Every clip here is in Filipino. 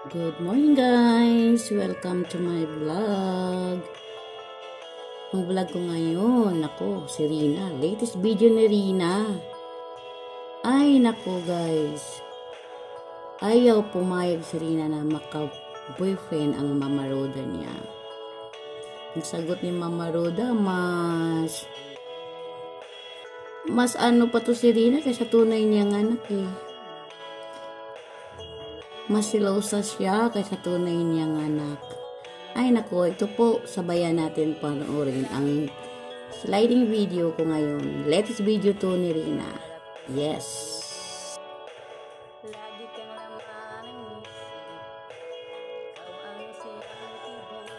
Good morning guys! Welcome to my vlog. Ang vlog ko ngayon, ako, si Rina. Latest video ni Rina. Ay, nako guys. Ayaw pumayag si Rina na maka-boyfriend ang Mama Roda niya. Ang sagot ni Mama Roda, mas ano pa to si Rina kaysa tunay niyang anak eh. Mas silosa siya kaysa tunay niyang anak. Ay nako, ito po, sabayan natin panoorin ang sliding video ko ngayon. Latest video to ni Rina. Yes. Lagi kang laman ng ikaw ang siyang tibok.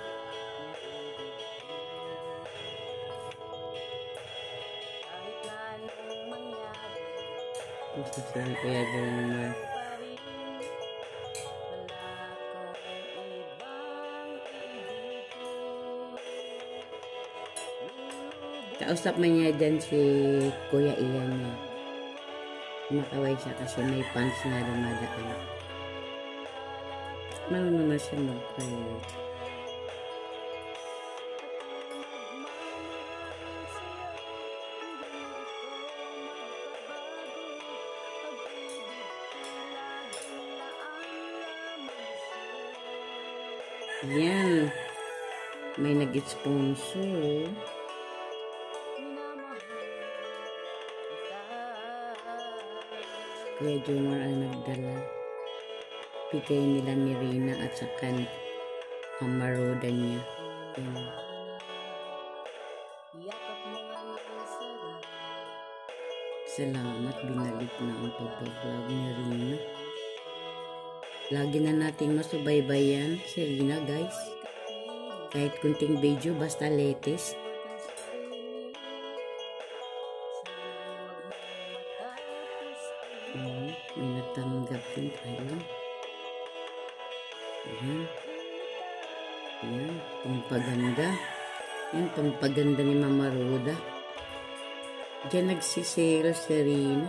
Kahit na anong mangyari, Ito siya kaya naman. Kausap man niya dyan si Kuya Ian niya. Makaway siya kasi may pants na dumadaan. Marunong na siya mag-pray. Yan. May nag-sponsor. Kuya Jomar ang nagdala. Bigay nila ni Rina at saka Mama Roda niya. Yan. Salamat, binalik na ang pagbablog ni Rina. Lagi na nating masubaybayan si Rina guys. Kahit kunting video, basta latest. May natanggap din tayo. Ayan. Ayan, pampaganda. Ayan, pampaganda ni Mama Roda. Diyan nagsisale si Rina.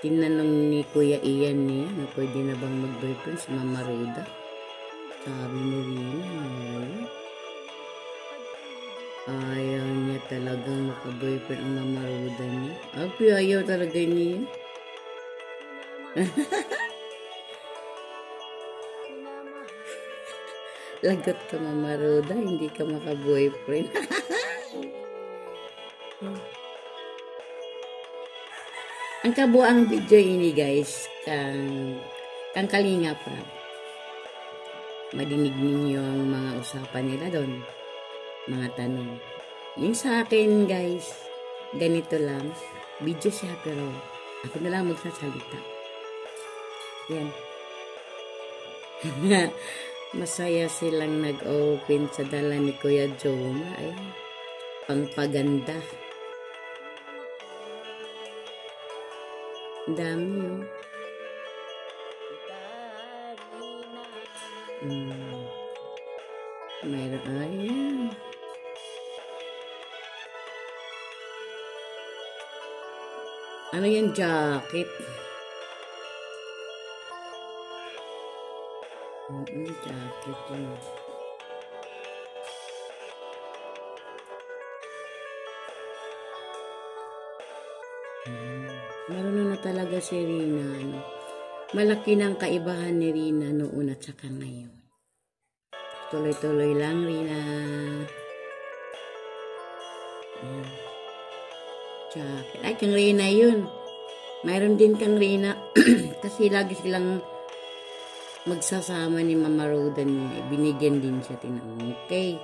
Tinanong ni Kuya Ian niya na pwede na bang mag-boyfriend si Mama Roda. Sabi ni Rina, ayaw niya talagang maka-boyfriend ang Mama Roda niya. Ayaw talaga niya. Lagot ka Mama Roda, hindi ka maka-boyfriend. Ang kabuang video ini guys, kang kalinga pa. Madinig ninyo ang mga usapan nila doon. Mga tanong. Yung sa akin guys, ganito lang. Video siya pero ako na lang magsasalita. Yan. Masaya silang nag-open sa dala ni Kuya Joma. Ay, pangpaganda. Dami yun. Mayroon. Ayan. Ano yan? Jacket. Jacket yun. Marunong na talaga si Rina. Ano? Malaki ng kaibahan ni Rina noon at saka ngayon. Tuloy-tuloy lang, Rina. Ayan. Jacket. Ay, kang Rina yun. Mayroon din kang Rina. Kasi lagi silang magsasama ni Mama Roda niya. Binigyan din siya. Tinanong, okay.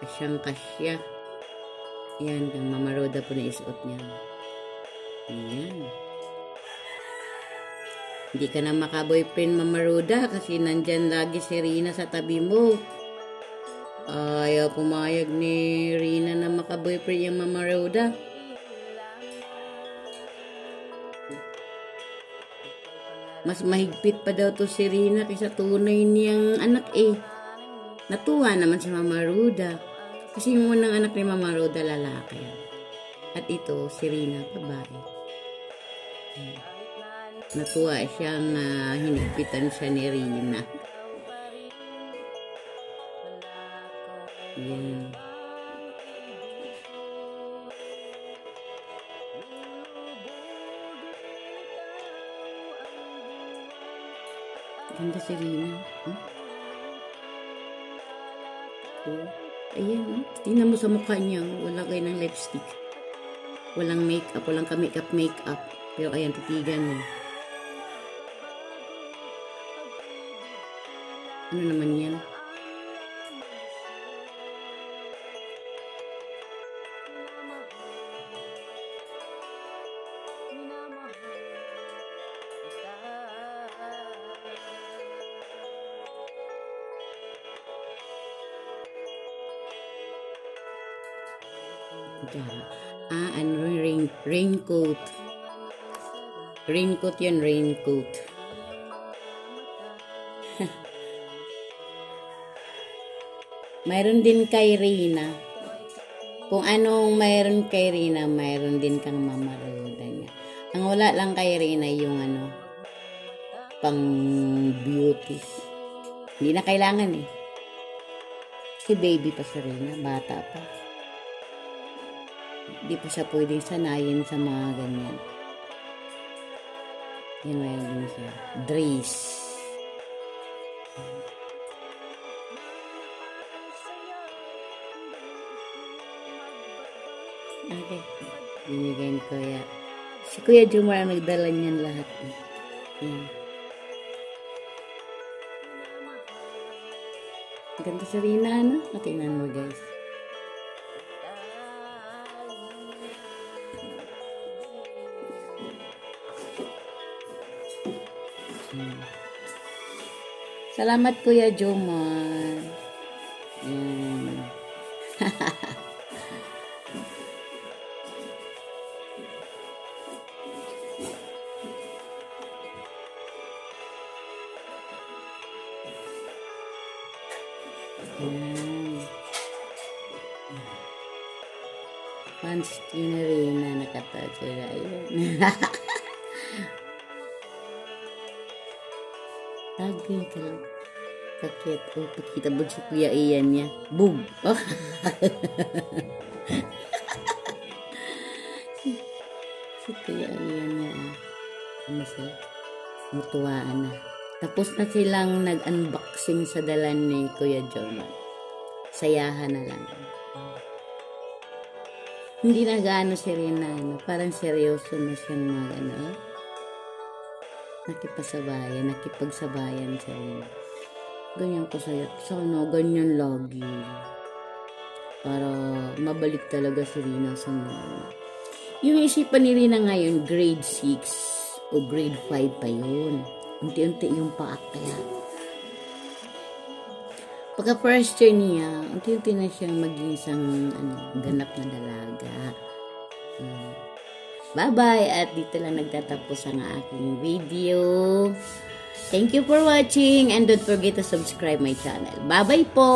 Kasyang kasya. Yan, kang Mama Roda po na isuot niya. Ayan. Hindi ka na maka-boyfriend Mama Roda kasi nandyan lagi si Rina sa tabi mo. Ayaw pumayag ni Rina na maka-boyfriend yung Mama Roda. Mas mahigpit pa daw to si Rina kaysa tunay niyang anak eh. Natuwa naman si Mama Roda. Kasi yung unang anak ni Mama Roda lalaki. At ito si Rina babae. Natuwa siyang hinigpitan siya ni Rina. Yan. Ganda si Rina. Oh. Ayan, oh. Tingnan mo sa mukha niya. Wala kayo ng lipstick. Walang makeup. Walang ka-makeup. Pero ayan, titigan mo. Ano naman yan? Ano, raincoat. Raincoat yun, raincoat. Mayroon din kay Rina. Kung anong mayroon kay Rina, mayroon din kang mamaruda niya. Ang wala lang kay Rina yung ano, pang beauty. Hindi na kailangan eh. Kasi baby pa si Rina, bata pa. Hindi pa siya pwedeng sanayin sa mga ganyan. Yan, mayroon din siya. Dress. Okay. Binigyan ko ya. Si Kuya Jomar ang nagdala niyan lahat. Yan. Ganda sa Rina, no? Tingnan mo, guys. Salamat, Kuya Jomar. Yan. Fans yun na rin na nakatouch. Ayun. Tagay ka lang. Kakit. Oh, pakita mo si Kuya Ian niya. Boom! Oh. Si Kuya Ian niya. Ano siya? Mutuwaan na. Tapos na silang nag-unboxing sa dalan ni Kuya Jomar. Sayahan na lang. Hindi na gaano si Rina, ano, parang seryoso na siyang nakipagsabayan sa Rina. Ganyan ko sa'yo. Sana ganyan lagi. Para mabalik talaga si Rina sa mga. Yung isipan ni Rina ngayon, grade 6 o grade 5 pa yun. Unti-unti yung paakyat. Pagka first year niya, unti-unti na siyang maging isang ganap na dalaga. Bye-bye! At dito lang nagtatapos ang aking video. Thank you for watching and don't forget to subscribe my channel. Bye-bye po!